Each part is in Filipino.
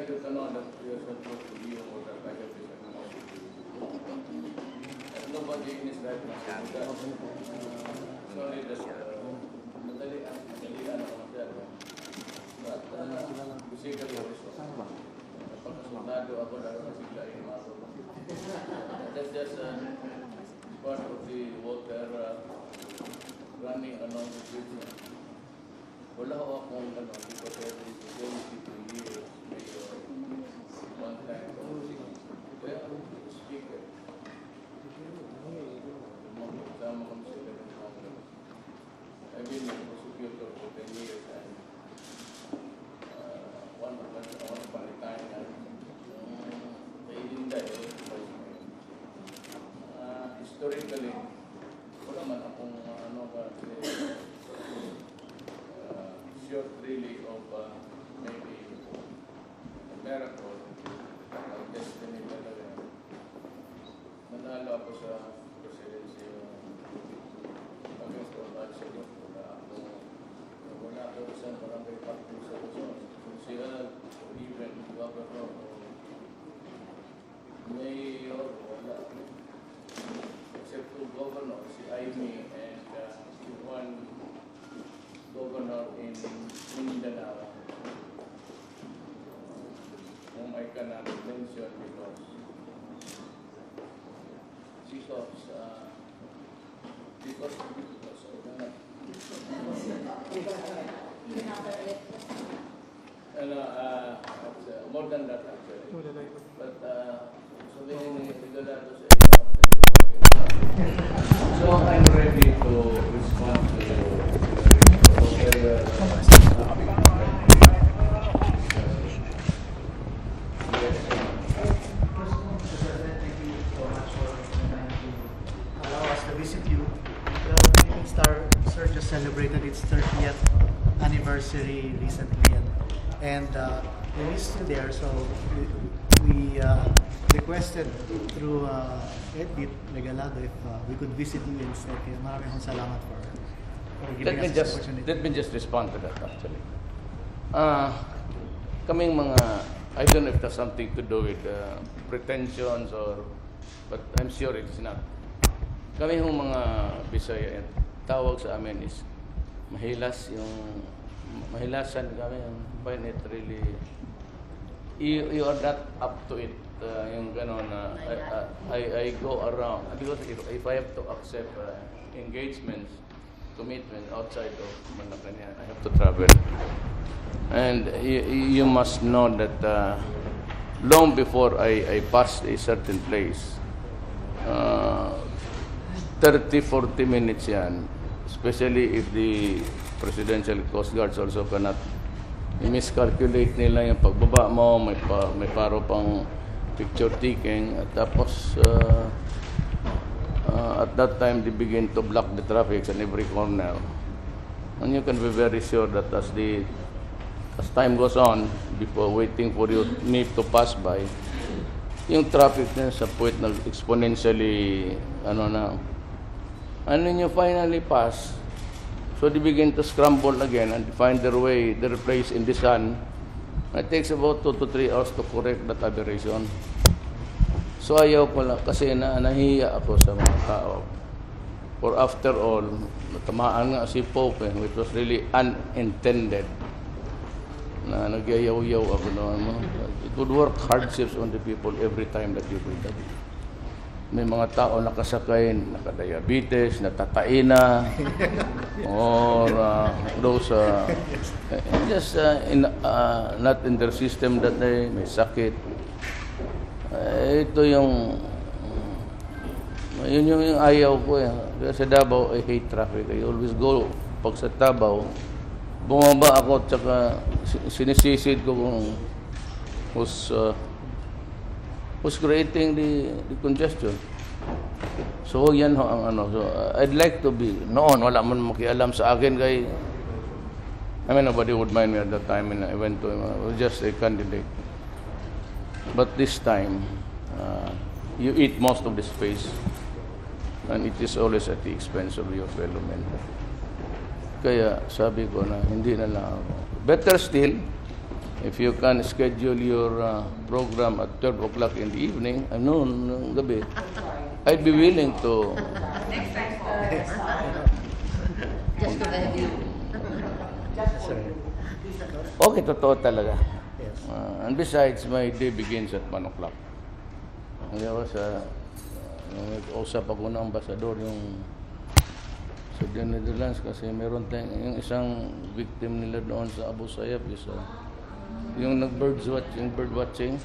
like you to know that you are supposed to be over the like of this and nobody in his right mind can do that. Sorry that madali ang mga but basically pagkasundado ako dahil nasigla yung maso. That's just part of the water running along the streets. Wala ko akong because every 22 years may one time kaya speaker sama kami sa Congress. I've been a prosecutor for 10 years and one upon a time historically wala man akong short really of maybe a miracle of destiny talaga. Nanalo ako sa presidency against all odds wala ako sa barangay party sa Luzon. Siya, even governor or mayor, wala. Except two governors, si Aimee and one governor in Mindanao, whom I cannot mention because more than that actually. But so I'm ready to respond to allow us to visit you. The Philippine Star, sir, just celebrated its 30th anniversary recently, and we missed you there, so we requested through Edit Regalado if we could visit you instead. Kaya maraming salamat for giving us this opportunity. Let me just respond to that actually. Kaming mga, I don't know if that's something to do with pretensions but I'm sure it's not. Kami yung mga Bisaya, tawag sa amin is mahilasan kami, find it really, you are not up to it. Yung gano'n I go around because if I have to accept engagements, commitments outside of Malacanang, I have to travel. And you must know that long before I passed a certain place, 30-40 minutes yan, especially if the Presidential Coast Guards also cannot miscalculate nila yung pagbaba mo, may paro pang picture taking, at tapos at that time they begin to block the traffic in every corner, and you can be very sure that as time goes on, before waiting for me to pass by, yung traffic na sa point na exponentially and when you finally pass, so they begin to scramble again and find their place in the sun. It takes about 2 to 3 hours to correct that aberration. So ayaw ko lang kasi nahiya ako sa mga tao. For after all, natamaan nga si Pope, which was really unintended. Na nagyayaw-yaw ako noon. It would work hardships on the people every time that you do that. May mga tao nakasakay, nakadiabetes, natataina, or those just not in their system that day, may sakit. Ito yung ayaw ko. Kasi sa Davao, I hate traffic. I always go, pag sa Davao, bumaba ako, tsaka sinisisid ko kung who's creating the congestion. So yan ho ang So I'd like to be, noon wala man makialam sa akin kay, I mean nobody would mind me at that time when I went to him. I was just a candidate. But this time, you eat most of the space, and it is always at the expense of your fellow men. Kaya sabi ko na hindi na lang ako. Better still, If you can schedule your program at 12 o'clock in the evening, noon, gabi, I'd be willing to. Next time po. Just to beg you. Sir. Okay, totoo talaga. Yes. And besides, my day begins at 1 o'clock. Hindi ako nag-usap ako ng ambasador yung sa Netherlands kasi meron tayong yung isang victim nila doon sa Abu Sayyaf is yung bird watching.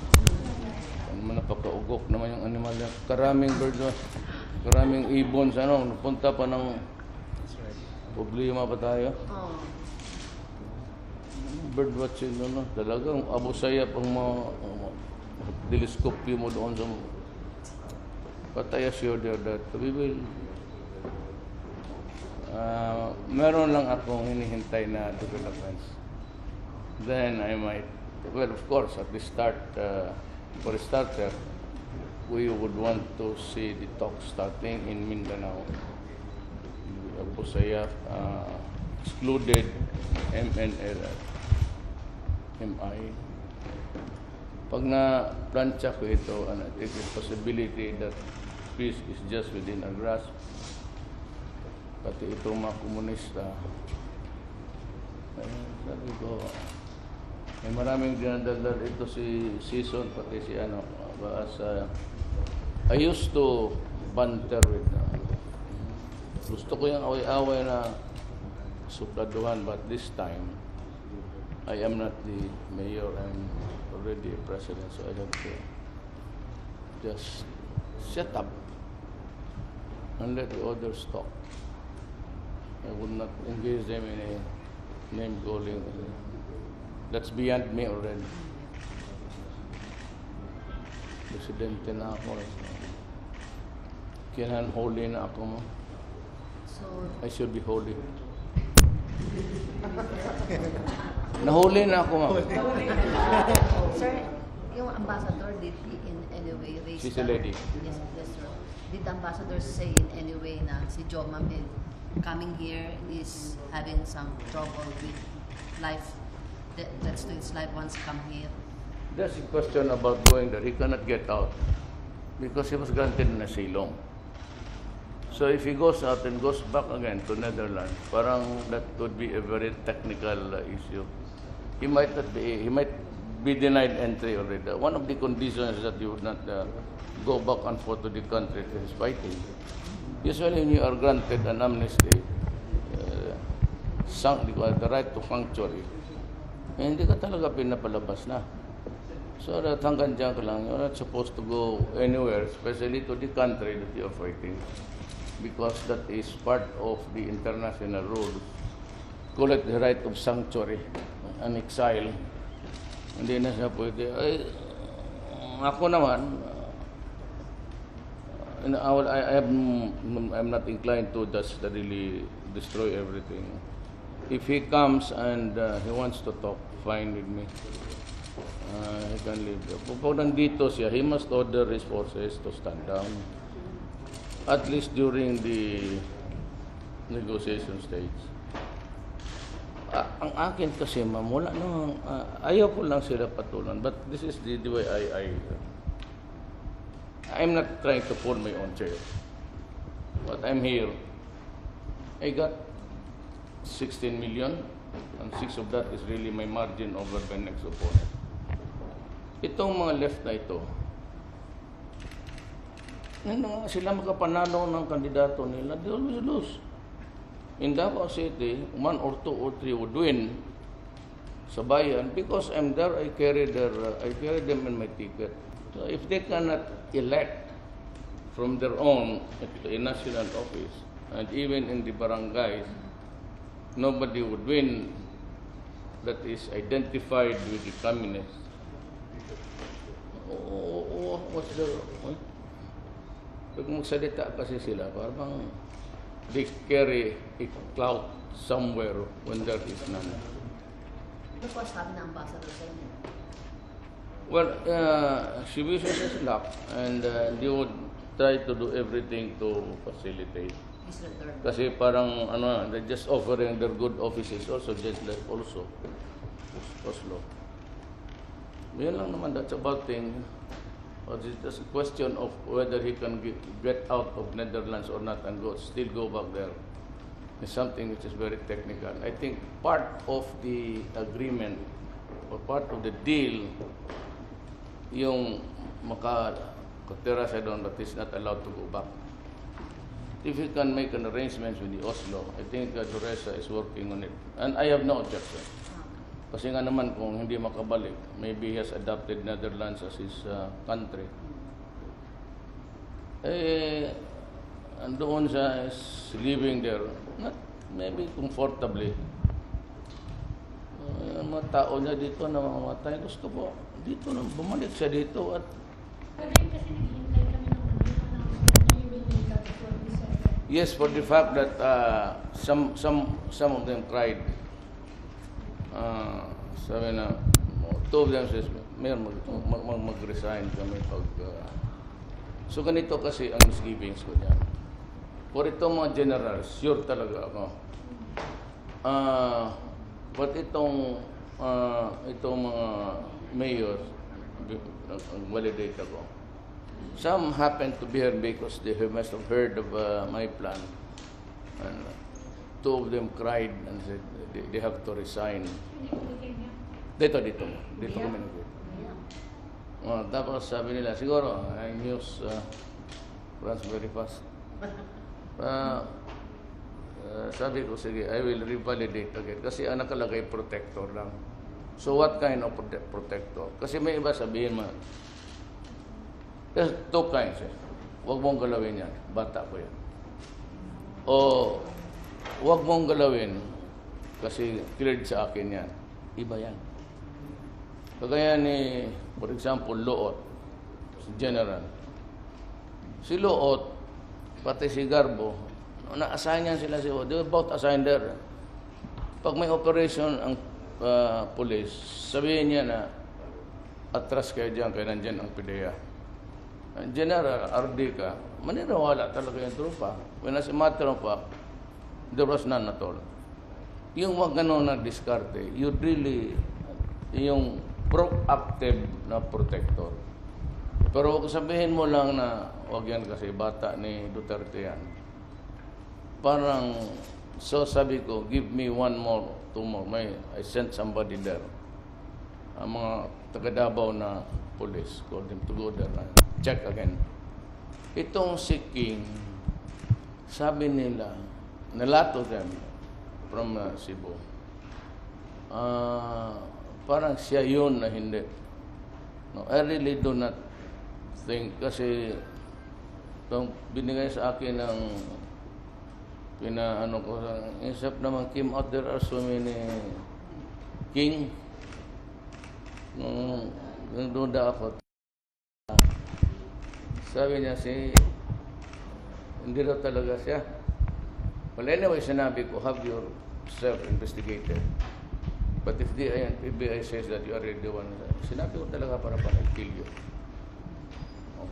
Ano man napakaugok naman yung animal yan. Karaming bird watching, karaming ibon sa napunta pa ng problema pa tayo. Oh. Bird watching talagang Abu Sayyaf ang teleskopyo mo doon sa but I assure you that we will meron lang akong hinihintay na developments. Then I might, well of course at the start, for a starter, we would want to see the talk starting in Mindanao. Abu Sayyaf excluded MNL, MI. Pag na-plancha ko ito, and I think the possibility that peace is just within our grasp, pati itong mga komunista, sabi ko, may maraming dinadaldal ito si Season, pati si I used to banter with gusto ko yung away-away na supladuhan, but this time, I am not the mayor, I'm already a president, so I have to just shut up and let the others talk. I would not engage them in a name calling. That's beyond me already. Presidente na ako. Kailangan holy na ako mo. So, I should be holy. Nahuli na ako, ma'am. sir, yung ambassador did he in any way raise She's a lady. Yes, yes, sir. Did the ambassador say in any way na si Jomam coming here is having some trouble with life, that's to his life once come here? There's a question about going there. He cannot get out because he was granted an asylum. So if he goes out and goes back again to Netherlands, parang that would be a very technical issue. He might be denied entry already. One of the conditions is that you would not go back and forth to the country that he's fighting. Usually when you are granted an amnesty, the right to sanctuary, hindi ka talaga pinapalabas na. So that hanggang dyan ka lang, you're not supposed to go anywhere, especially to the country that you're fighting. Because that is part of the international rules. Call it the right of sanctuary, an exile. Hindi na siya pwede. Ako naman, I'm not inclined to just really destroy everything. If he comes and he wants to talk, fine with me. He can leave. Pag nandito siya, he must order his forces to stand down. At least during the negotiation stage. Ang akin kasi, ma'am, wala namang, ayaw ko lang sila patulan. But this is the way I'm not trying to pull my own chair. But I'm here. I got 16 million, and 6 of that is really my margin over the next opponent. Itong mga left na ito, nung sila makapanalo ng kandidato nila, they always lose. In Davao City, 1 or 2 or 3 would win sa bayan because I'm there. I carry them in my ticket. So if they cannot elect from their own to a national office, and even in the barangays, nobody would win that is identified with the communists. What's the point? Pag magsalita kasi sila, parang they carry a clout somewhere when there is none. Ano po sabi ng ambassador sa inyo? Well, she wishes us luck and they would try to do everything to facilitate. His return. Kasi parang they're just offering their good offices also, just like also Oslo. Yun lang naman, that's about thing. But it's just a question of whether he can get out of Netherlands or not and still go back there. It's something which is very technical. I think part of the agreement or part of the deal, yung makatira siya doon but is not allowed to go back. If he can make an arrangement with the Oslo, I think Duterte is working on it. And I have no objection. Kasi nga naman kung hindi makabalik, maybe he has adopted Netherlands as his country. Andoon siya is living there, not maybe comfortably. Ang mga tao niya dito na mamamatay, gusto ko dito na bumalik siya dito at yes, for the fact that some of them cried. Sabi na, two of them says, mayroon mag-resign kami pag... So ganito kasi ang misgivings ko dyan. For itong mga generals, sure talaga ako. But itong mga mayors, validate ako. Some happen to be here because they must have heard of my plan. And two of them cried and said they have to resign. Dito kami nag-group. Tapos sabi nila, siguro, I news runs very fast. Sabi ko, sige, I will revalidate again. Kasi ang nakalagay, protector lang. So what kind of protector? Kasi may iba sabihin mo, there's two kinds eh. Huwag mong galawin yan. Bata ko yan. O huwag mong galawin kasi cleared sa akin yan. Iba yan. Kagaya ni, for example, Loot, si General. Si Loot, pati si Garbo, na-assign yan sila si Loot. They were both assigned there. Pag may operation ang police, sabihin niya na atras kayo dyan, kaya nandyan ang PDEA. General Ardica, maniniwala talaga yung trupa. When as a matter of fact, there was none at all. Yung mga ganun na diskarte, you really, yung proactive na protector. Pero kung sabihin mo lang na, wag yan kasi bata ni Duterte yan. Parang, so sabi ko, give me one more, two more. I sent somebody there. Ang mga taga-Davao na police, called them to go there and check again. Itong si King, sabi nila, nalato them from Cebu. Parang siya yun na hindi. No, I really do not think kasi itong binigay sa akin ng pinaano ko sa isip naman came out there are so many King. Nung duda ako. Sabi niya hindi daw talaga siya. Well, anyway, sinabi ko, have yourself investigated. But if the FBI says that you are the one, sinabi ko talaga para kill you.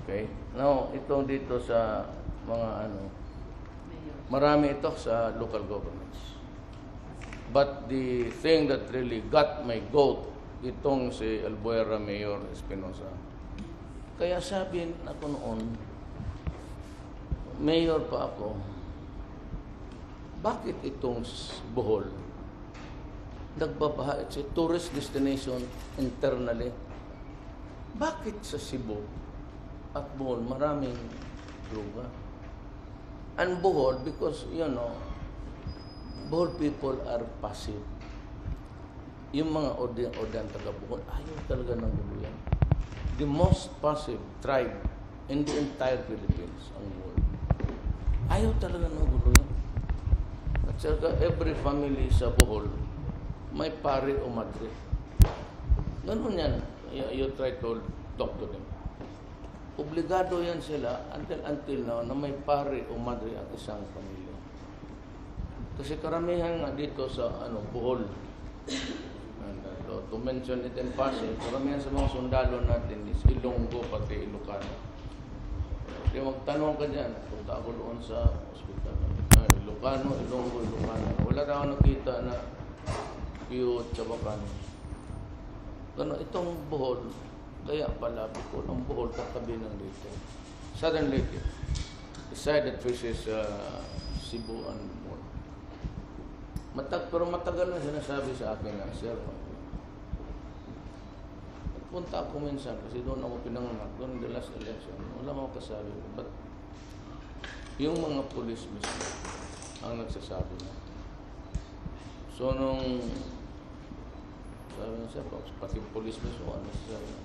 Okay? Now, ito dito sa mga marami ito sa local governments. But the thing that really got my goat, itong si Albuera Mayor Espinosa. Kaya sabi ako noon, mayor pa ako, bakit itong Bohol nagbabaha? It's a tourist destination internally. Bakit sa Cebu at Bohol maraming lugar? And Bohol, because, Bohol people are passive. Yung mga Odian taga Bohol, ayaw talaga ng guluyan. The most passive tribe in the entire Philippines, ang Bohol. Ayaw talaga ng guluyan. At saka every family sa Bohol, may pare o madre. Ganun yan. You try to talk to them. Obligado yan sila until now na may pare o madre ang isang pamilya. Kasi karamihan nga dito sa Bohol, to mention it in passing, karamihan sa mga sundalo natin is Ilonggo pati Ilocano. Kaya magtanong ka dyan, punta ako doon sa ospital. Ilocano, Ilonggo, Ilocano. Wala na ako nakita na cute sa Bacano. Ano, itong Bohol, kaya pala Bicol, ang Bohol katabi ng Leyte. Southern Leyte. The side that faces Cebu and Bohol. Pero matagal na sinasabi sa akin na, Sir, punta ako minsan kasi doon ako pinanganak, doon the last election. Wala mo kasabi. But yung mga pulis mismo ang nagsasabi na. So nung sabi niya, Sir, pati pulis mismo ang nagsasabi na.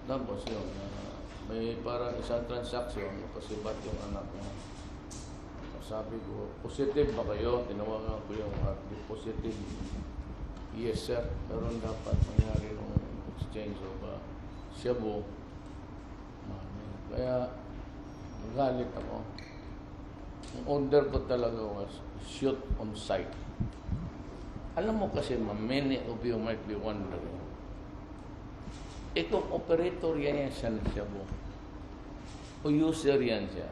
Tapos yun, may parang isang transaksyon kasi ba't yung anak niya. Sabi ko, positive ba kayo? Tinawagan ko yung positive. Yes, sir. Pero dapat mangyari ng exchange of shabu. Kaya, nagalit ako. Ang order ko talaga was shoot on sight. Alam mo kasi, many of you might be wondering, itong operator yan siya ng shabu. O user yan siya.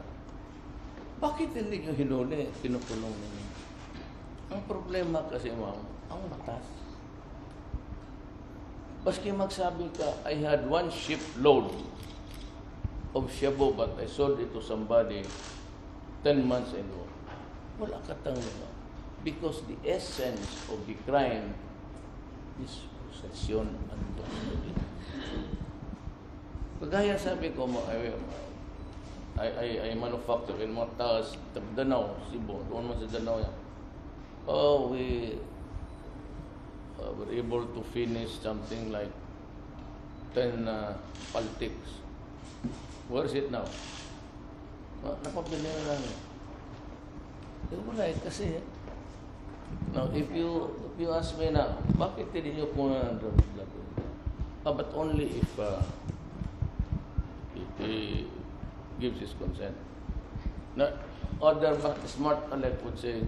Bakit hindi nyo hinuli? Kinukulong ninyo. Ang problema kasi, ma'am, ang batas. Baski magsabi ka, I had 1 shipload of shabu but I sold it to somebody 10 months ago. Wala ka tanong. Because the essence of the crime is possession and custody. Kagaya sabi ko, I manufacture in mga taas, Danao, Cebu, doon man sa Danao yan. Oh, we were able to finish something like 10 paltiks. Where is it now? Napabili na lang. Wala eh, kasi now, if you ask me na, bakit hindi nyo kunan ng drug? But only if he gives his consent. Now, other smart elect would say,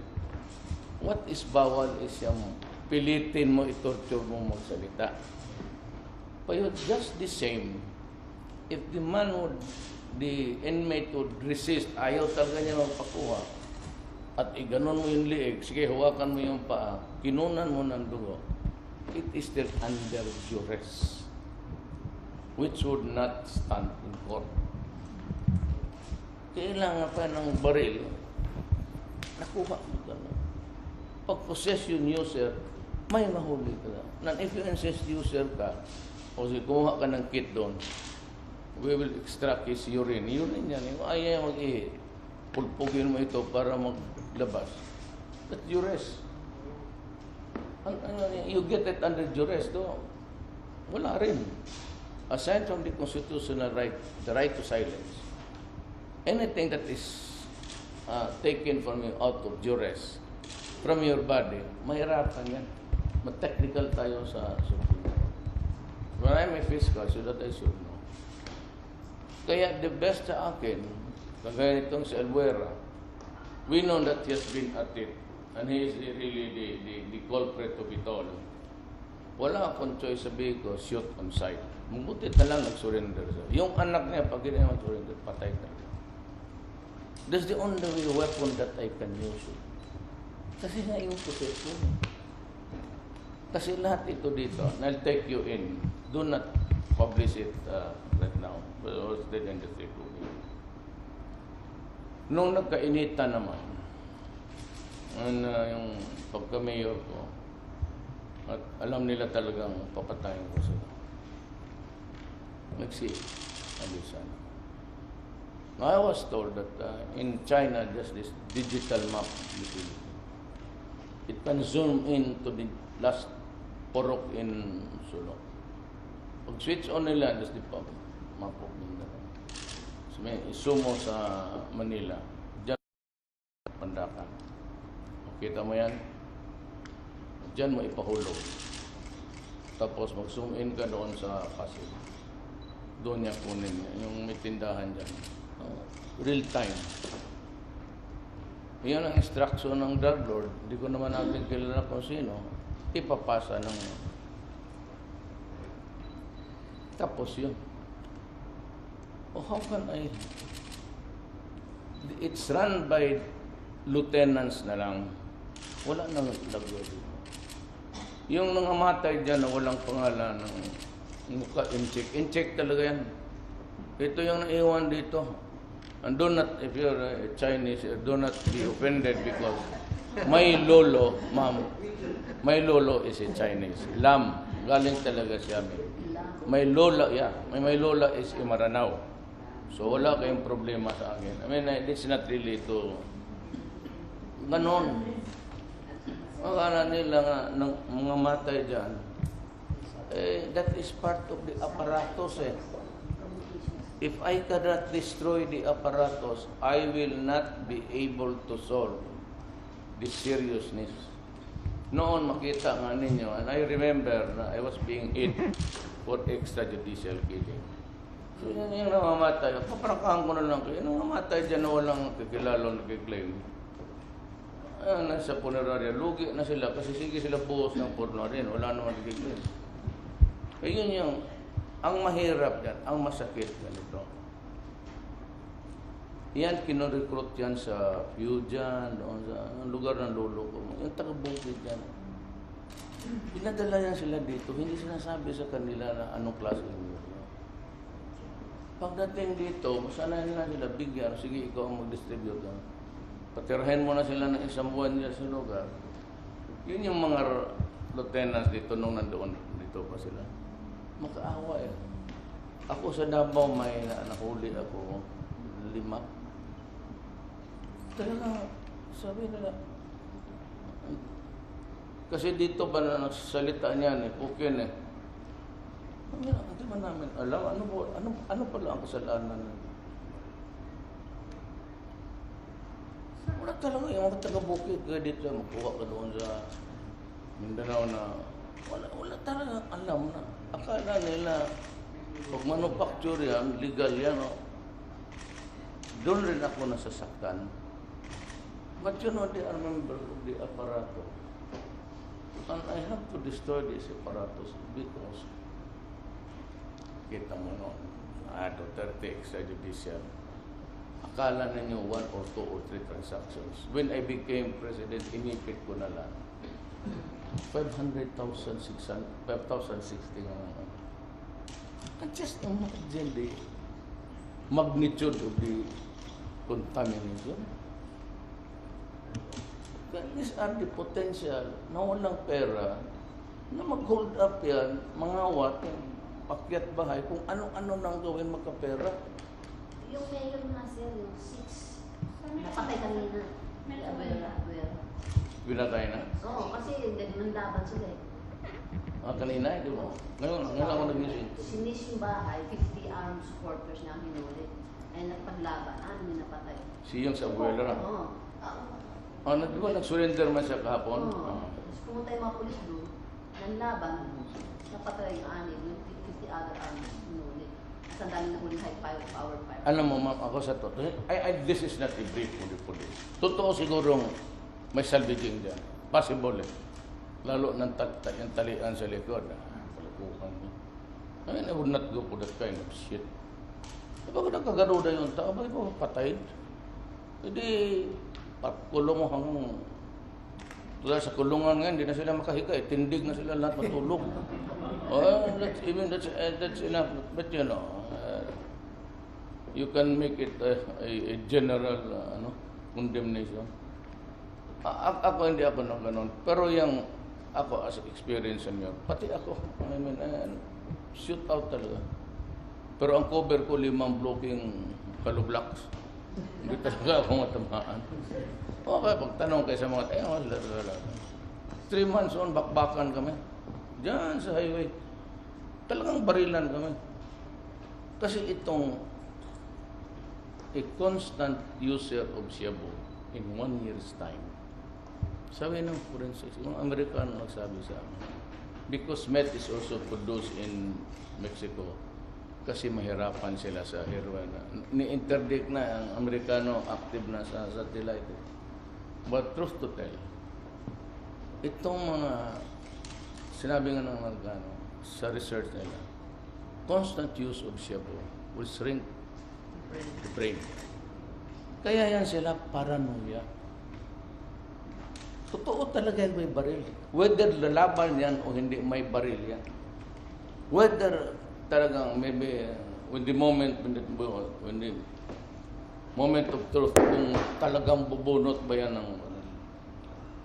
what is bawal is yung pilitin mo, itorture mo magsalita. But just the same, if the inmate would resist, ayaw talaga niya magpakuha, at iganon mo yung liig, sige, hawakan mo yung paa, kinunan mo ng dugo, it is still under duress, which would not stand in court. Kailangan pa ng baril, nakuha mo ka na. Pag possession user, may mahuli ka na. And if you insist user ka, o kumuha ka ng kit doon, we will extract his urine. Urine yan. Ayaw mag-ihi. Pulpugin mo ito para maglabas. That's duress. You get it under duress, though. Wala rin. Aside from the constitutional right, the right to silence, anything that is taken from you out of duress, from your body, mahirapan yan. Mag-technical tayo sa Supreme. When I'm a fiscal, so that I should know. Kaya the best sa akin, kagaya nitong si Albuera, we know that he has been at it, and he is really the culprit of it all. Wala akong choice, sabihin ko, shoot on sight. Mabuti na lang nag-surrender siya. Yung anak niya, pag hindi mag-surrender, patay ka. That's the only weapon that I can use. Kasi nga yung possession. Kasi lahat ito dito, I'll take you in. Do not publish it right now. But I was dead in the state. Nung nagkainita naman, yung pagka-mayor ko, at alam nila talagang papatayin ko sila. Nagsi-alisan. I was told that in China, there's this digital map. It can zoom in to the last porok in Sulu. Pag switch on nila, there's the map of Mindanao. So may isumo sa Manila. Diyan, Pandakan. Kita mo yan? Diyan mo ipahulog. Tapos mag-zoom in ka doon sa Pasig. Doon niya kunin niya. Yung may tindahan dyan. Real time. Yan ang instruction ng drug lord. Hindi ko naman natin kilala kung sino. Ipapasa ng... Tapos yun. Oh, how can I... It's run by lieutenants na lang. Wala nang drug lord. Yung nangamatay dyan na walang pangalan ng mukha, in-check talaga yan. Ito yung naiwan dito. And do not, if you're Chinese, do not be offended because my lolo, ma'am, my lolo is a Chinese. Lam, galing talaga siya. My lola, yeah, my lola is a Maranao. So wala kayong problema sa akin. I mean, it's not really to ganon. Akala nila nga, ng mga matay dyan, that is part of the apparatus eh. If I cannot destroy the apparatus, I will not be able to solve the seriousness. Noon makita nga ninyo, and I remember na I was being hit for extrajudicial killing. So yun yung namamatay. Paprakahan ko na lang kayo. Yung namamatay dyan na walang kakilalo nakiklaim. Nasa punerarya, lugi na sila kasi sige sila buhos ng porno rin. Wala naman nakiklaim. Yun yung, ang mahirap yan, ang masakit ganito. Yan, kinorecruit yan sa Fujian, doon sa lugar ng lolo ko. Yung taga-bukid yan. Pinadala yan sila dito, hindi sinasabi sa kanila na anong klase nyo. Pagdating dito, masanayan na sila, bigyan, sige ikaw ang mag-distribute. Patirahin mo na sila ng isang buwan niya sa lugar. Yun yung mga lieutenants dito nung nandoon dito pa sila. Makaawa eh. Ako sa Davao may nahuli ako 5. Talaga, sabi nila. Kasi dito ba na nagsasalita niyan eh, Pukin eh. Hindi ba namin alam, ano pala ang kasalanan? Wala talaga yung mga taga-bukid kaya dito makuha ka doon sa Mindanao na wala talaga alam na. Akala nila, pag manufacture yan, legal yan. Oh. Doon rin ako nasasaktan. But you know, they are member of the apparatus. And I have to destroy this apparatus because, kita mo no, Duterte extrajudicial. Akala ninyo 1 or 2 or 3 transactions. When I became president, inipit ko na lang. 500,000, 5,060 nga naman. And just imagine the magnitude of the contamination. These are the potential na walang pera na mag-hold up yan, mga pakyat bahay, kung ano-ano nang gawin magkapera. Yung mayor na sir, yung 6, napatay kanina. Pinatay na? Oo, kasi nandaban sila eh. Kanina, di ba? Ngayon ako nag-isip. Sinis yung bahay, 50 armed supporters na hinulit. Ay nagpaglaban, yung napatay? Si yung sa abuelo na? Oo. Di ba nag-surrender man siya kahapon? Oo. Tapos pumunta yung mga polis doon, nanlaban, napatay yung yung 50 other armed hinulit. Tapos ang dami na huling high power fire. Alam mo, ma'am, ako sa totoo, this is not a brief for the police. Totoo sigurong may salvaging dyan. Possible eh. Lalo ng yung talian sa likod. Palakukan mo. I mean, I would not go for that kind of shit. Pag nagkagaruda yung tao, ba ito patay? Hindi, kulong mo hanggang tulad sa kulungan ngayon, hindi na sila makahiga. Tindig na sila lahat matulog. That's enough. But you know, you can make it a general condemnation. Ako hindi ako ng ganun. Pero yung ako as experience nyo, pati ako, I mean, shoot out talaga. Pero ang cover ko 5 blocking kalublaks. Hindi talaga ako matamaan. Okay, pagtanong kayo sa mga tayo, 3 months on, bakbakan kami. Diyan sa highway. Talagang barilan kami. Kasi itong a constant user of shabu in 1 year's time. Sabi ng forensics, yung Amerikano nagsabi sa amin, because meth is also produced in Mexico, kasi mahirapan sila sa heroin. Ni-interdict na ang Amerikano, active na sa satellite. But truth to tell, itong mga sinabi nga ng Amerikano sa research nila, constant use of shabu will shrink the brain. Kaya yan sila paranoia. Totoo talaga yung may baril. Whether lalaban yan o hindi, may baril yan. Whether talagang maybe when the moment of truth, kung talagang bubunot ba yan ng baril.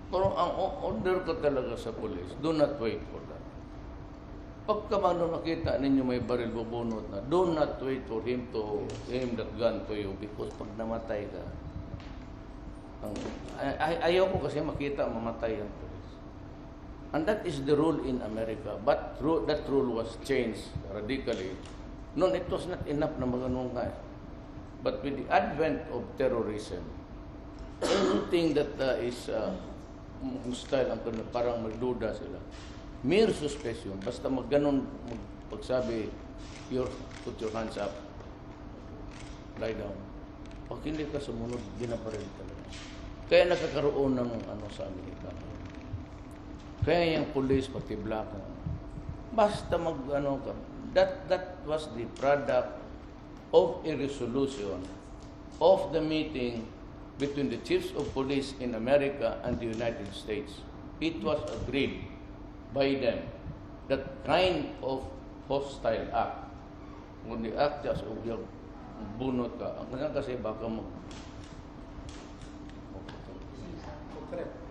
Pero ang order ko talaga sa police, do not wait for that. Pagka makita ninyo may baril bubunot na, do not wait for him to aim that gun to you because pag namatay ka, ayaw ko kasi makita mamatay ang police. And that is the rule in America. But that rule was changed radically. Noon, it was not enough na maganong ka. But with the advent of terrorism, anything that is hostile, parang magduda sila. Mere suspicion, basta magganon, pagsabi, put your hands up, lie down. Pag hindi ka sumunod, ginabaril talaga. Kaya nakakaroon ng sa Amerika. Kaya yung police, pati black, basta ka. That was the product of a resolution of the meeting between the chiefs of police in America and the United States. It was agreed by them that kind of hostile act, kung the act just of yung bunot ka, ang kanya kasi baka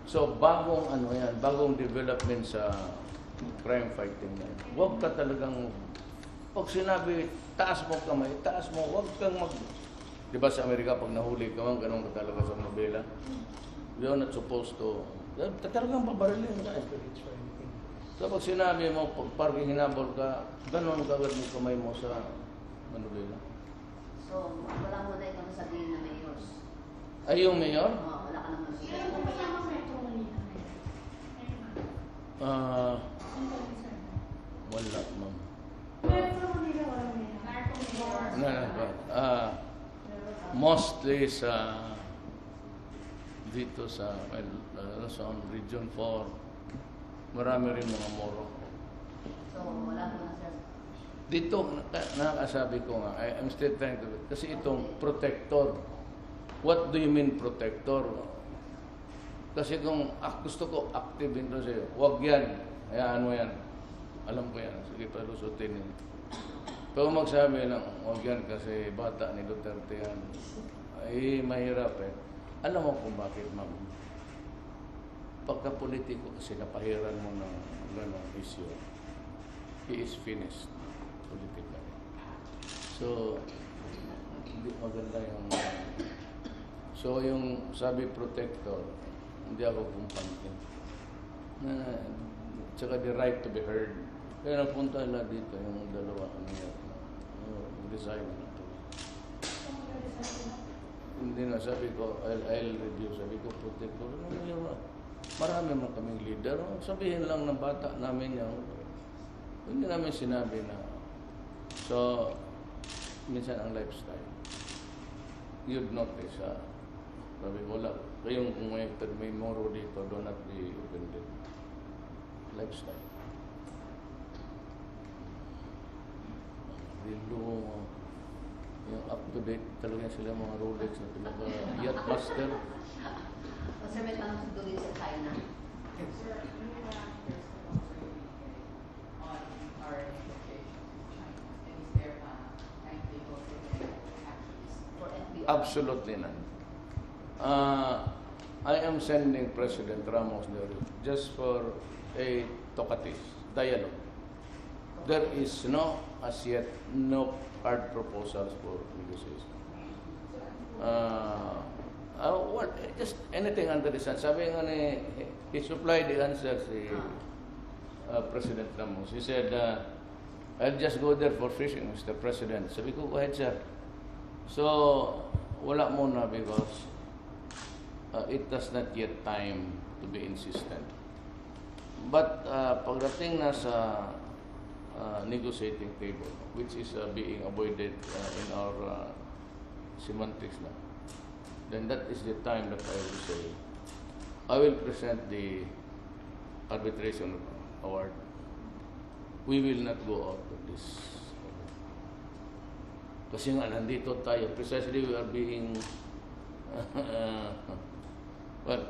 So, bagong development sa crime fighting yan. Huwag ka talagang, pag sinabi, taas mo kamay, huwag kang di ba sa Amerika, pag nahuli ka man, ganun ka talaga sa nobela. You're not supposed to, talagang babarilin ka. So, pag sinabi mo, pag hinabol ka, ganun ka agad mo kamay mo sa nobela. So, wala mo na itong sabihin na mayors. Ay, yung mayor? Oo, wala ka naman sabihin. Wala, ma'am. Mostly sa dito sa Region 4, marami rin mga Moro. So, wala mo na sir. Dito, nakakasabi ko nga, I'm still trying to, kasi itong protector. What do you mean protector? Kasi kung gusto ko active dito sa'yo, huwag yan, hayaan mo yan. Alam ko yan, sige palusutin yun. Pero magsabi lang, huwag yan kasi bata ni Duterte yan, ay mahirap eh. Alam mo kung bakit, ma'am? Pagka-politiko kasi napahiran mo ng gano'ng issue, he is finished politically. So, hindi maganda yung... So, yung sabi protector, hindi ako kumpante. Tsaka the right to be heard. Kaya napunta nila dito yung dalawa resign na ito. Hindi na, sabi ko, I'll review. Sabi ko, protector. Marami man kaming leader. Sabihin lang ng bata namin yan. Hindi namin sinabi na. So, minsan ang lifestyle. You'd notice, sabi ko, wala. Kayong kung may moro dito, do not be offended. Lifestyle. Rilo, yung up-to-date talaga sila mga Rolex na talaga yacht master. Kasi may tanong doon sa China. Sir, can you there's on our negotiations with China? And is there timetable for the actions? For FBI. Absolutely none. I am sending President Ramos there just for a talkative dialogue. There is as yet, no hard proposals for negotiation. Just anything under the sun. Sabi nga he supplied the answer si President Ramos. He said, I'll just go there for fishing, Mr. President. Sabi ko, go ahead, sir. So, wala muna because it does not yet time to be insistent. But pagdating na sa negotiating table, which is being avoided in our semantics now, then that is the time that I will say, I will present the arbitration award. We will not go out of this. Kasi nga, nandito tayo. Precisely, we are being, well,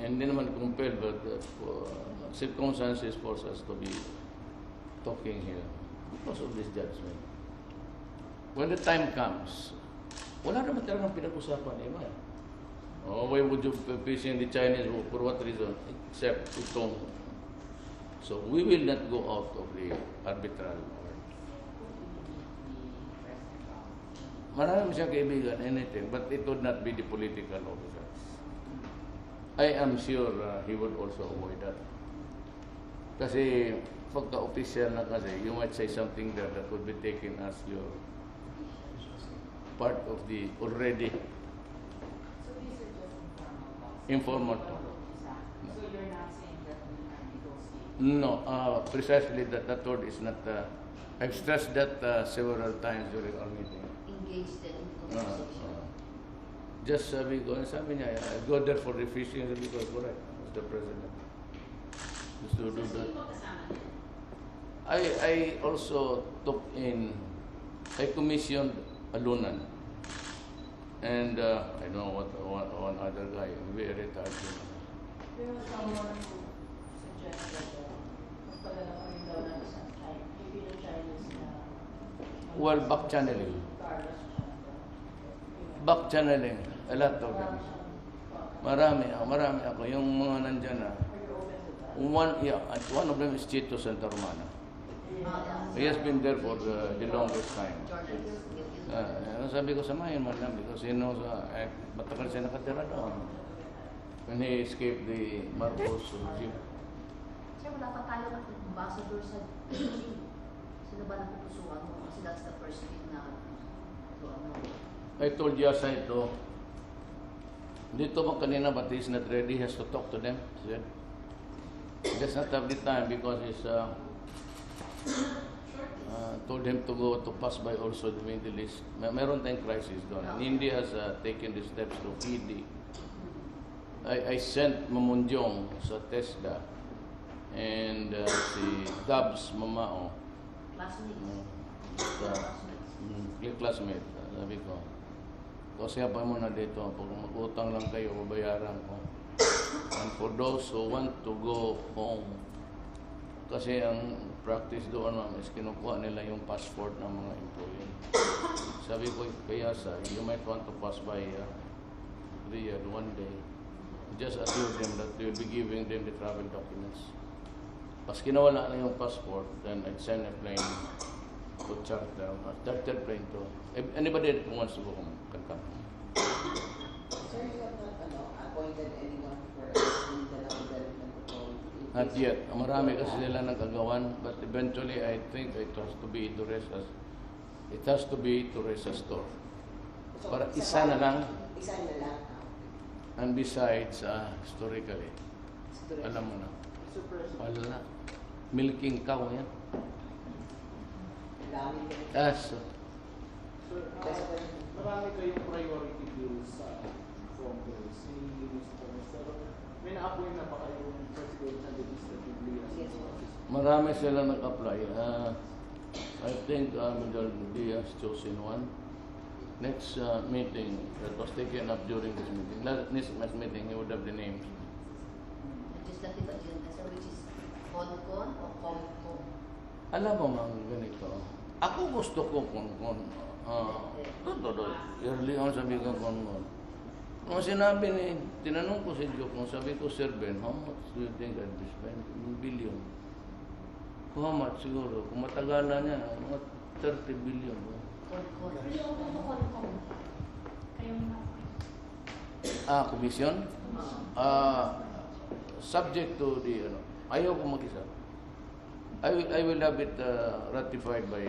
hindi naman compelled, but circumstances force us to be talking here because of this judgment. When the time comes, wala naman talagang pinag-usapan, eh, oh, why would you fishing the Chinese? For what reason? Except itong. So we will not go out of the arbitral. Marami siyang kaibigan, anything, but it would not be the political officers. I am sure he would also avoid that. Kasi pagka-official na kasi, you might say something there that would be taken as your part of the already So these are just informal informal talks? talk. So you're not saying that we are negotiating? No, precisely that word is not. I've stressed that several times during our meeting. Engaged in conversation. Just sabi niya, I go there for the fishing because correct, as the president. Just to do that. I also took in, I commissioned a Lunan. And I don't know what one other guy, very retired. There was someone who suggested magpadala ko rin daw ng isang Filipino-Chinese na Well, back channeling. Carlos Back channeling, a lot of them. Marami ako. Yung mga nandyan na. One of them is Chito Santa Romana. He has been there for the longest time. Sabi ko, samahin mo lang because he knows, matagal siya nakatira doon. When he escaped the Marcos regime. Sir, wala pa tayo ng ambassador sa Beijing. Sino ba napupusuan mo? Kasi that's the first thing na I told Yasa ito, dito mo kanina, but he's not ready, he has to talk to them. He said, he does not have the time because he's told him to go to pass by also the Middle East. Meron tayong crisis doon. And India has taken the steps to feed the. I sent Mamunjong sa TESDA and si Gabs Mamao, classmate, sabi ko, kasi pa muna dito, pag mag-utang lang kayo, babayaran ko. And for those who want to go home, kasi ang practice doon, ma'am, is kinukuha nila yung passport ng mga employee. Sabi ko, kaya you might want to pass by Riyadh one day. Just assure them that you'll be giving them the travel documents. Pas kinawala na yung passport, then I'd send a plane to charter plane to. Anybody that wants to go home can come. Sir, you have not appointed anyone for the development authority? Not yet. Marami kasi sila nagkagawan, but eventually I think it has to be Teresa's store. So, Para isa na lang. Isa na lang. And besides, historically, alam mo na, wala na. Milking cow yan. Dami ko. Yes. Marami kayong priority bills sa Congress. Pero may na-appoint na ba kayong presidential legislative Yes, Marami sila nag-apply. I think Miguel Diaz chosen one. Next meeting that was taken up during this meeting, next meeting, he would have the names. legislative agenda, sir, which is CONCON o COMCO? Alam mo mga ganito, ako gusto ko early on sabi ko Nung sinabi tinanong ko si Joe, sabi ko, Sir Ben, how much do you think I'd be spending? Billion. How much siguro? Kung matagalan niya, mga 30 billion. Commission? Subject to the, ayaw ko mag-isa. I will have it ratified by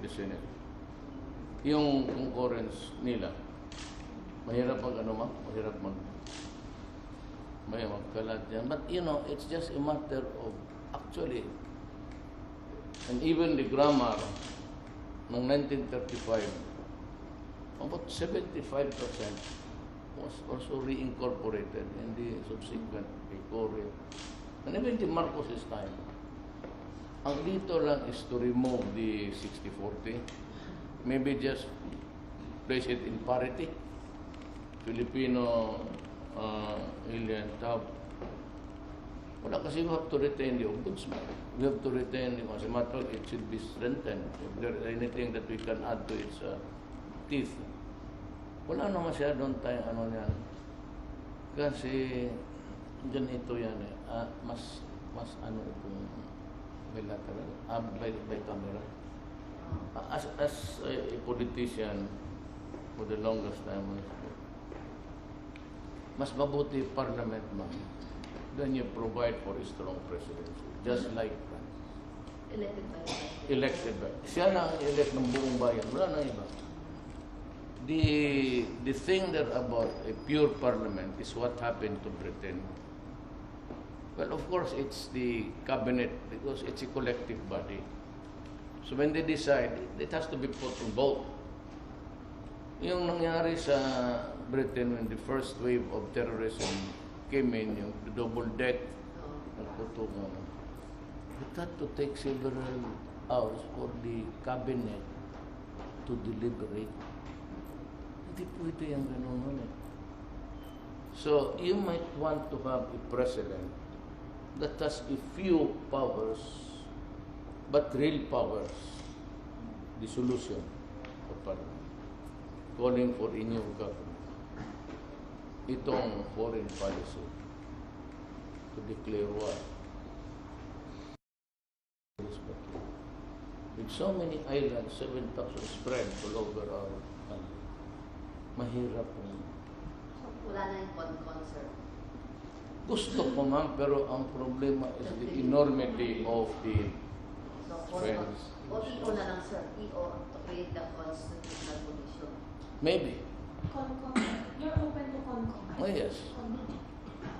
the Senate. Yung concurrence nila. Mahirap mahirap magkalat yan. But it's just a matter of actually, and even the grammar ng 1935, about 75% was also reincorporated in the subsequent Korea. And even the Marcos's time. Ang dito lang is to remove the 60-40, maybe just place it in parity. Filipino alien tab. Wala kasi we have to retain the ombudsman. We have to retain the as a matter of fact, it should be strengthened. If there is anything that we can add to its teeth. Wala na masyadong tayo ano yan. Kasi ganito yan eh. Mas ano itong bilateral. By camera. As a politician for the longest time, mas mabuti parliament man. Then you provide for a strong presidency. Just like France. Elected by the Elected by. Siya na ang elect ng buong bayan. Wala na iba. The thing that about a pure parliament is what happened to Britain. Well, of course, it's the cabinet because it's a collective body. So when they decide, it has to be put on vote. Yung nangyari sa Britain when the first wave of terrorism came in, yung double deck, nagputungan. It had to take several hours for the cabinet to deliberate. Hindi pwede yung ganun eh. So, you might want to have a president that has a few powers, but real powers, the solution of parliament, calling for a new government. Itong foreign policy to declare war. With so many islands, 7,000 spread all over our country, mahirap po. So, wala na yung con-con, sir. Gusto ko ma'am, pero ang problema is the enormity of the So, friends. o EO na lang, sir. EO to create the constitutional commission. Maybe. Concom. You're open to Concom. Oh, yes.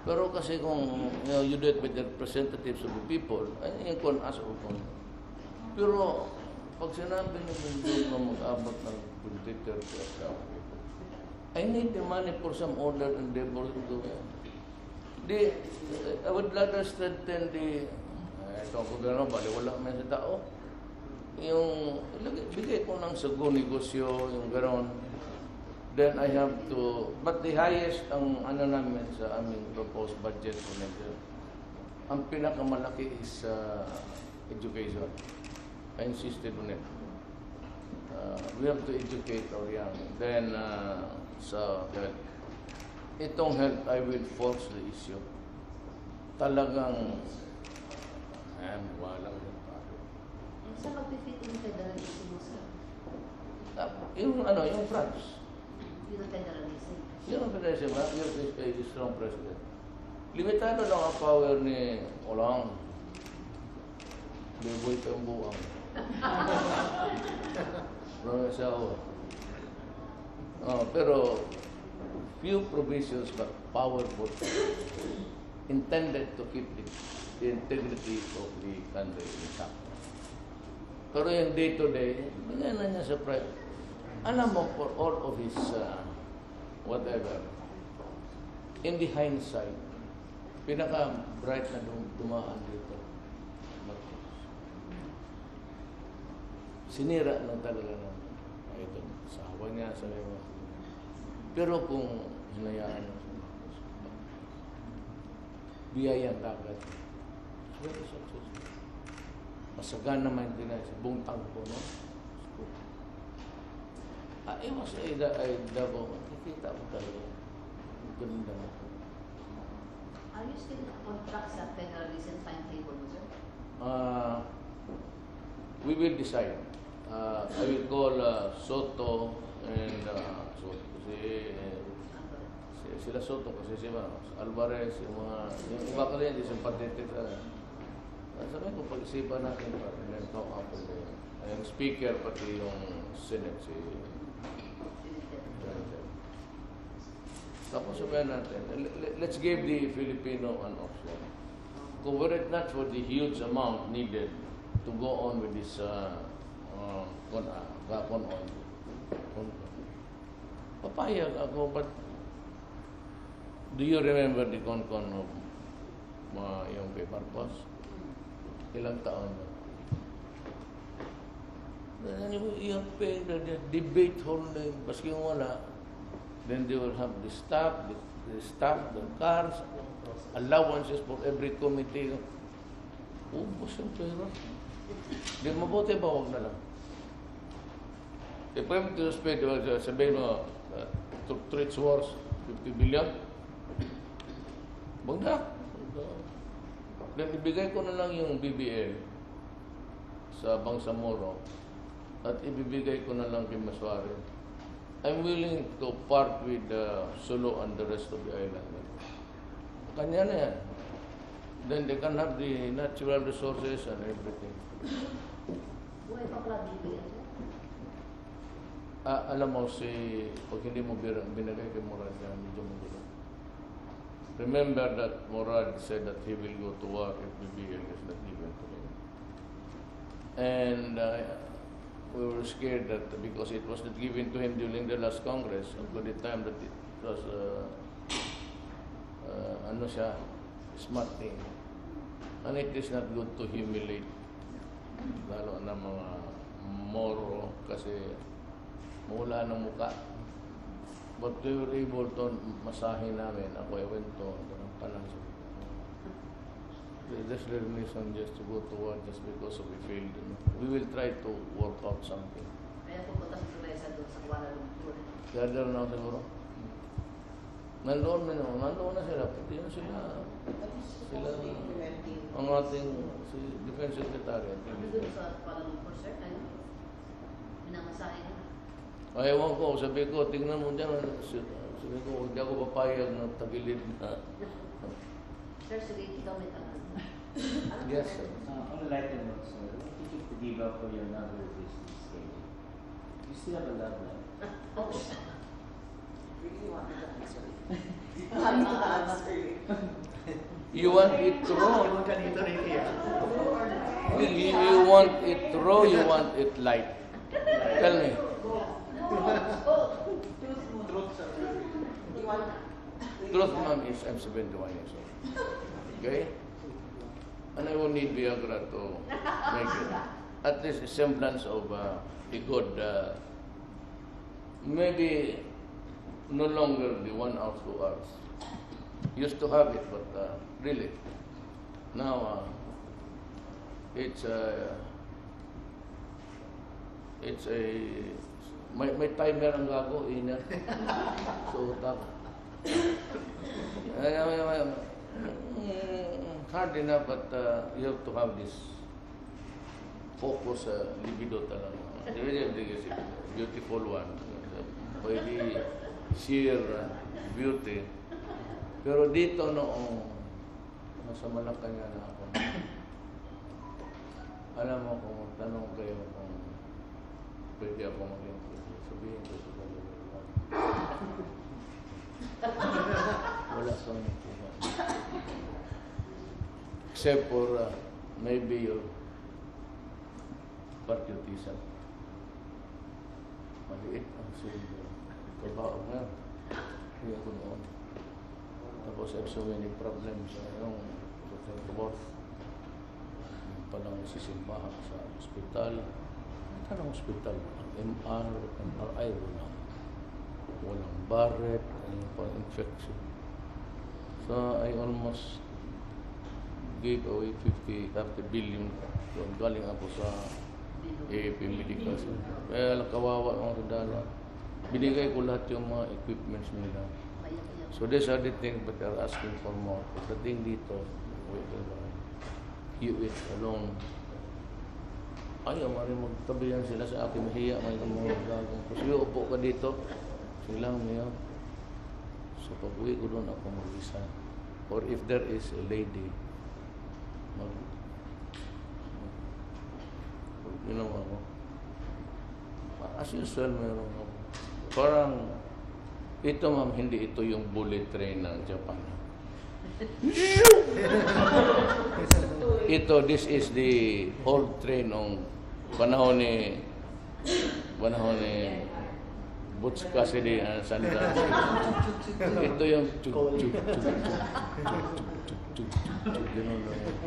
Pero kasi kung you do it with the representatives of the people, ay yung kon as o kon. Pero pag sinabi niyo na mag-abot ng 20-30 people, I need the money for some order and endeavor to do it. I would rather strengthen the ito ang gobyerno, baliwala man sa tao. Yung bigay ko ng sago negosyo, yung gano'n. Then I have to, but the highest ang ano namin sa aming proposed budget for next year, ang pinakamalaki is education. I insisted on it. We have to educate our young. Then sa health. Itong health, I will force the issue. Talagang, walang yung paro. And sa mag-fit in federalism, sir? Yung France. Yun ang federalism. Yung federalism, you're a strong president. Limitado lang ang power ni Olang. Liboy ka ang buwang. Pero few provisions but powerful, intended to keep the integrity of the country intact. Pero yung day-to-day, bigyan na niya sa private. Alam mo, for all of his whatever, in the hindsight, pinaka-bright na dumaan dito. Sinira lang talaga ng ito. Sawa niya sa mga. Pero kung hinayaan mo, biyayang dagat, very successful. Masagan naman din na sa buong tangko, no? It was a double. Nakikita mo talaga. Ganda mo. Are you still on track sa federalism timetable mo, sir? We will decide. I will call Soto and Soto sila Soto kasi si Alvarez, yung iba ko rin, yung sympathetic sabi ko, pag-isipan natin pa and then talk up with yung speaker pati yung Senate si tapos sabihin natin, let's give the Filipino an option. Kung were it not for the huge amount needed to go on with this papayag ako, but do you remember the con of yung paper post? Ilang taon na? Yung debate holding, baski yung wala, then they will have the staff, the the staff, the cars, allowances for every committee. Ubus yung pera. Di mabuti ba, huwag na lang. If I'm to spend, sabihin mo, trade wars, 50 billion, huwag na. Then ibigay ko na lang yung BBL sa Bangsamoro at ibibigay ko na lang kay Maswari. I'm willing to part with Sulu and the rest of the island. Kanya na yan. Then they can have the natural resources and everything. Buhay pa pala BBL. Alam mo, pag hindi mo binigay kay Murad yan, medyo magulo. Remember that Murad said that he will go to war if BBL is not given to him. And we were scared that because it was not given to him during the last Congress, up to the time that it was, smart thing. And it is not good to humiliate, lalo na mga Moro, kasi mula ng muka. But we were able to masahin namin. Ako, I went to Palanso. There's no reason just to go to war just because of a failed. We will try to work out something. Kaya pupunta si Teresa doon sa Kuala Lumpur. Kaya doon na siguro. Nandoon na sila. Pati yun sila. Ang ating Defense Secretary. Doon sa Kuala Lumpur, sir, ano? Minamasahin na. Ay, ewan ko, sabi ko, tingnan mo dyan. Sabi ko, hindi ako papayag na tagilid na. Sir, sige, ikaw may tanong. Yes, sir. On a lighter note, sir, what did you give up for your novel business schedule? You still have a love life? Really wanted to answer it. Wanted to answer it. You want it raw? You want it raw, you want it light? Tell me. Truth, ma'am, is I'm 71 years old. Okay? And I will need Viagra to make it. At least a semblance of a good, maybe no longer the 1 hour, 2 hours. Used to have it, but really, now it's a may timer ang gago, ina. So, hard enough, but you have to have this focus, libido talaga. Beautiful one. Pwede sheer beauty. Pero dito noong nasa Malacanang na ako, alam mo kung tanong kayo kung pwede ako maging sabihin ko sa dalawa. Wala kang nakuha. Except for maybe your patriotism. Maliit ang trabaho ngayon. Kaya ko noon. Tapos I have so many problems yung work. Palang sisimbahan sa ospital. Anong ospital? MRI, walang Barrett, infection. So I almost gave away 50 billion. Galing ako sa AAP Medical. Kaya kawawa ang radala. Binigay ko lahat yung mga equipments nila. So these are the things but they're asking for more. Pagdating dito, you it alone. Ayaw, maaaring magtabihan sila sa akin, mahiya, may mga gagawin. Kasi upo ka dito, silang niya. So pag-uwi ko doon ako mag-isa. Or if there is a lady, ginawa ko. As usual, meron ako. Parang, ito ma'am, hindi ito yung bullet train ng Japan. This is the old train ng panahon ni Butch Cassidy and Sandra. Ito yung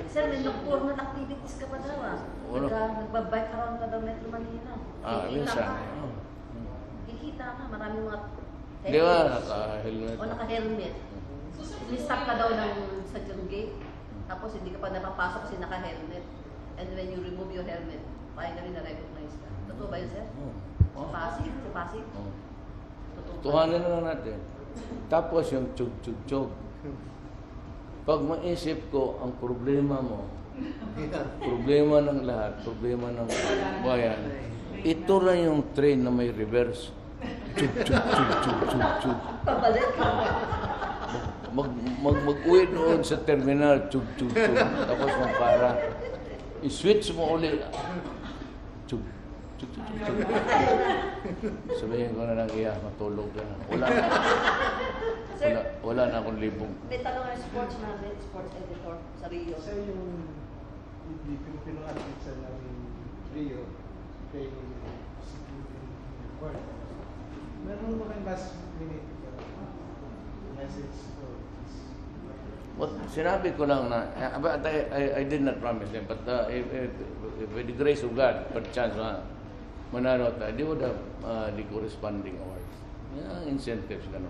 Sir, may nocturnal activities ka pa daw ah. Nagbabike around ka daw Metro Manila. Minsan. Kikita ka, maraming mga Di ba, naka-helmet. O naka-helmet. Sinistop ka daw sa gate, tapos hindi ka pa napapasok kasi naka-helmet. And when you remove your helmet, finally na-recognize ka. Totoo ba yun, sir? Oh. Sa Pasig? Sa Pasig? Oh. Totoo ba? Tuhanan na lang natin. Tapos yung chug-chug-chug. Pag maisip ko ang problema mo, problema ng lahat, problema ng bayan, ito lang yung train na may reverse. Chug-chug-chug-chug-chug-chug. Pabalik ka. Mag-uwi doon sa terminal, chug-chug-chug. Tapos magpara. I-switch mo ulit. Chug. Chug-chug-chug. Sabihin ko na lang, iya, matulog ka na. Wala na akong libong. May tanong ang sports namin, sports editor sa Rio. Kasi yung Filipino athletes ng Rio, kay court. Meron ba kayong last minute message or What, sinabi ko lang na, but I did not promise them, but if with the grace of God, perchance manalo tayo, they would have the corresponding awards. Yan, incentives, gano'n.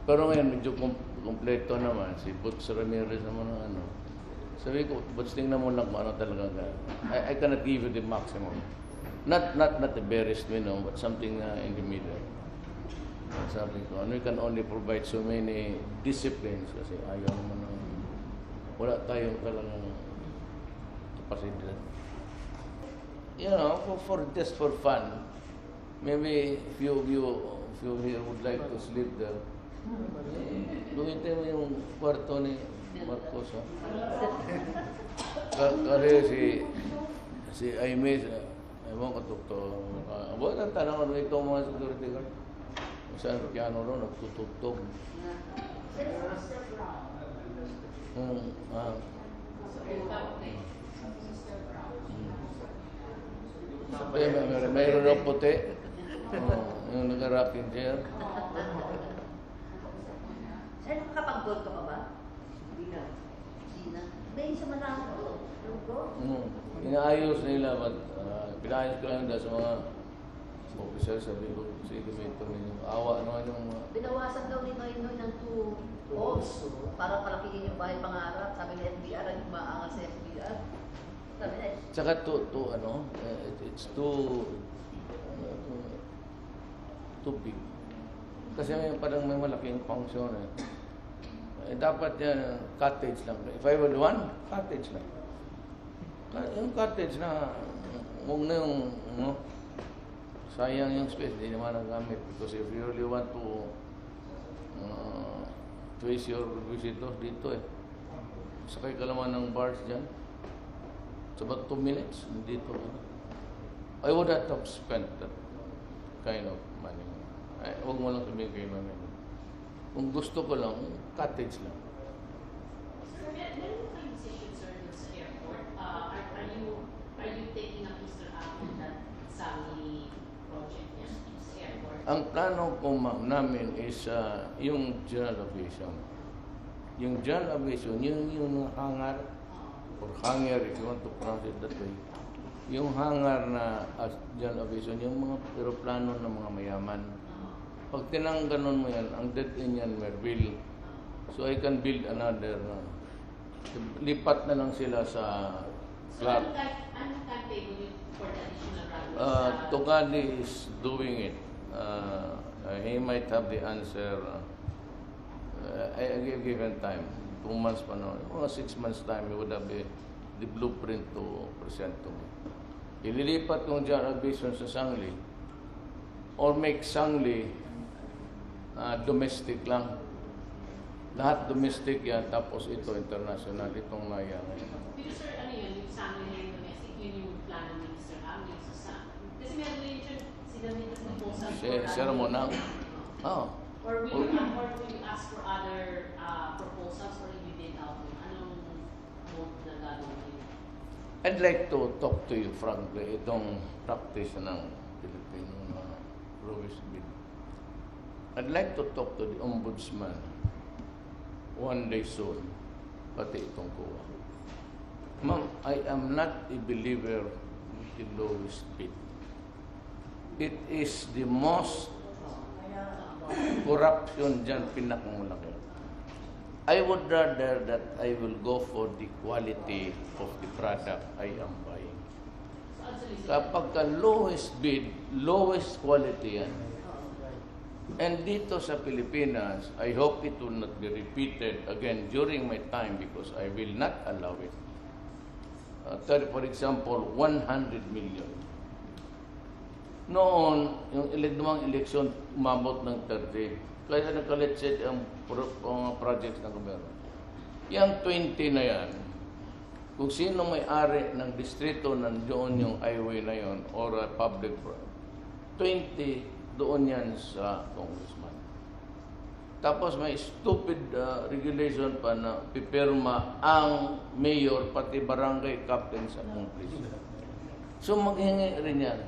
Pero ngayon, medyo kompleto naman, si Butch Ramirez naman ang ano. Sabi ko, Butch, tingnan mo lang kung ano talaga ka. I cannot give you the maximum. Not the barest minimum, but something in the middle. Sabi ko, we can only provide so many disciplines kasi ayaw naman ng wala tayong talagang kapasidad. You know, for just for fun, maybe if you here would like to sleep there, gamitin mo yung kwarto ni Marcos. Kasi si Aimee, ewan ko to, buwan ang tanong ano ito mga security guard. Saan piano ro nagtutugtog. Mayroon ng puti. Yung nag-rocking chair. Sir, nakakapag-gold ka ba? Hindi na. May isa man lang ako. Inaayos nila, but pinayos ko lang sa mga officer, sabi ko, sige, gamitin ninyo. Awa naman yung mga... Binawasan daw ni Noy ng 2 holes para palakihin yung bahay pangarap. Sabi ni FBR, ang maangal sa FBR. Sabi niya, Tsaka it's too big. Kasi parang may malaking function dapat yan, cottage lang. If I would want, cottage lang. Yung cottage na, huwag na yung, sayang yung space, hindi naman nagamit. Because if you really want to face your visitors dito sakay ka naman ng bars dyan. It's about 2 minutes dito. I would not have spent that kind of money. Huwag mo lang sabihin kayo namin. Kung gusto ko lang, cottage lang. Sir, meron kayong decision, sir, sa airport? Are you taking up Mr. Apple that Sally project niya sa airport? Ang plano ko namin is yung general aviation. Yung general aviation, yung hangar, or hangar if you want to pronounce it that way. Yung hangar na general aviation, yung mga aeroplano ng mga mayaman. Pag tinangganon mo yan, ang dead end yan, Merville. So I can build another, lipat na lang sila sa So anong timetable yun for the additional routes? Tugadi is doing it. He might have the answer. I give given time. 2 months pa na. Mga 6 months time, he would have the blueprint to present to me. Ililipat yung general aviation sa Sangli or make Sangli domestic lang. Lahat domestic yan, tapos ito international, itong mayangan. Because sir, ano yun, yung sa amin na yung domestic, yun yung plano ni Mr. Amling sa kasi meron na yun sila dito sa proposal. Sir Monang. Or will you ask for other proposals or you did out? Anong mode na gagawin? I'd like to talk to you frankly, itong practice ng Filipino province bill. I'd like to talk to the ombudsman one day soon, pati itong kuha. Ma'am, I am not a believer in the lowest bid. It is the most corruption dyan, pinakamalaki. I would rather that I will go for the quality of the product I am buying. So, unsolicited. Kapag ka lowest bid, lowest quality yan. And dito sa Pilipinas, I hope it will not be repeated again during my time because I will not allow it. For example, 100 million. Noon, yung dumang eleksyon, umabot ng 30. Kaya nakaletset ang projects ng gobyerno. Yang 20 na yan, kung sino may-ari ng distrito nandoon yung highway na yon or public 20 doon yan sa congressman. Tapos may stupid regulation pa na pipirma ang mayor pati barangay captain sa buong place. So maghingi rin yan.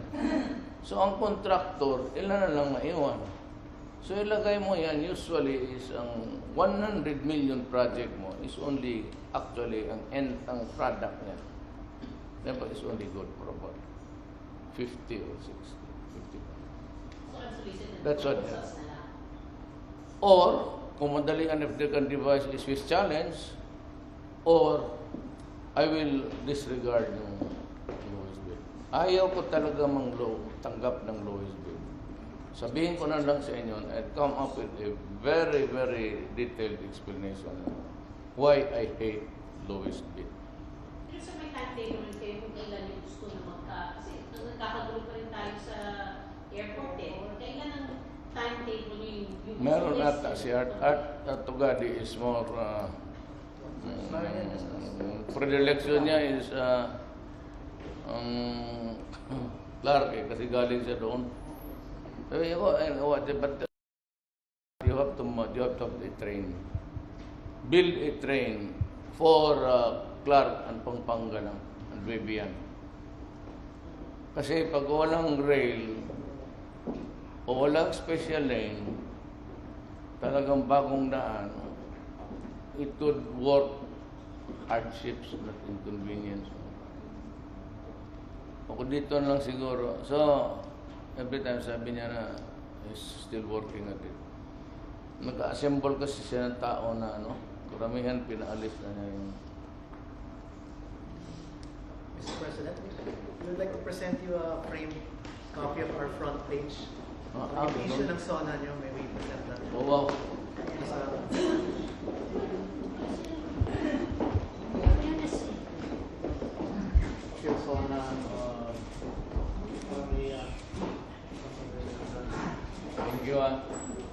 So ang contractor, ilan na lang maiwan. So ilagay mo yan, usually is ang 100 million project mo is only actually ang end, ang product niya. Never is only good for about 50 or 60, 50. So, unsolicited. That's what. proposals na lang. Or, kung madaling if they can devise a Swiss challenge, or I will disregard yung lowest bid. Ayaw ko talaga tanggap ng lowest bid. Sabihin ko na lang sa inyo and come up with a very, very detailed explanation why I hate lowest bid. Pero sa may timetable rin kayo kung kailan yung gusto na kasi nagkakagulo pa rin tayo sa airport eh. Kailan ang timetable yung Meron ata si Art Tugadi is more predilection niya is Clark eh, kasi galing siya doon. Sabi ko, but you have to have a train. Build a train for Clark and Pampanga lang, and Bibian. Kasi pag walang rail o walang special lane, talagang bagong daan, it could work hardships, not inconvenience. Ako dito lang siguro. So, every time sabi niya na is still working at it. Nag-assemble kasi siya ng tao na karamihan pinaalis na niya yung... Mr. President, we would like to present you a framed copy of our front page. Yung issue ng SONA nyo, may we present that. Oh, wow. Yung SONA, Thank you.